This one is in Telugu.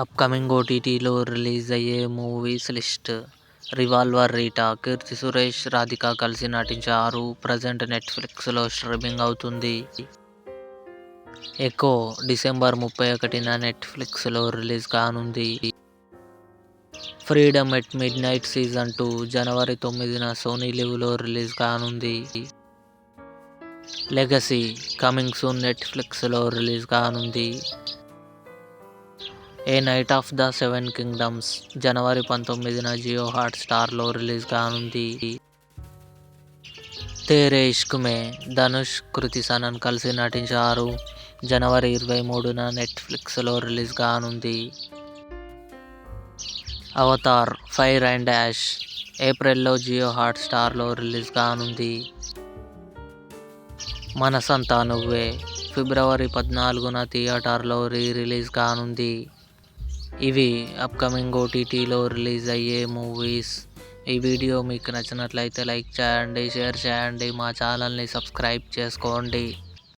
అప్కమింగ్ ఓటీటీలో రిలీజ్ అయ్యే movies list. 'Revolver Rita' Keerthy Suresh, Radhika కలిసి నటించారు. ప్రజెంట్ నెట్ఫ్లిక్స్లో స్ట్రీమింగ్ అవుతుంది. 'ఎకో' డిసెంబర్ 31న నెట్ఫ్లిక్స్లో రిలీజ్ కానుంది. 'ఫ్రీడమ్ ఎట్ మిడ్నైట్ సీజన్ 2' జనవరి 9న సోనీ లివ్లో రిలీజ్ కానుంది. 'లెగసీ' కమింగ్ సూన్ నెట్ఫ్లిక్స్లో రిలీజ్ కానుంది. 'A night of the seven kingdoms' జనవరి 19న జియో హాట్స్టార్లో రిలీజ్ కానుంది. 'తేరే ఇష్క్ మే' ధనుష్, కృతి సనన్ కలిసి నటించారు. జనవరి 23న నెట్ఫ్లిక్స్లో రిలీజ్ కానుంది. 'అవతార్ ఫైర్ అండ్ యాష్' ఏప్రిల్లో జియో హాట్స్టార్లో రిలీజ్ కానుంది. 'మనసంతా నువ్వే' ఫిబ్రవరి 14న థియేటర్లో రిలీజ్ కానుంది. ఇవి అప్కమింగ్ ఓటీటీలో రిలీజ్ అయ్యే మూవీస్. ఈ వీడియో మీకు నచ్చినట్లయితే లైక్ చేయండి, షేర్ చేయండి, మా ఛానల్ని సబ్స్క్రైబ్ చేసుకోండి.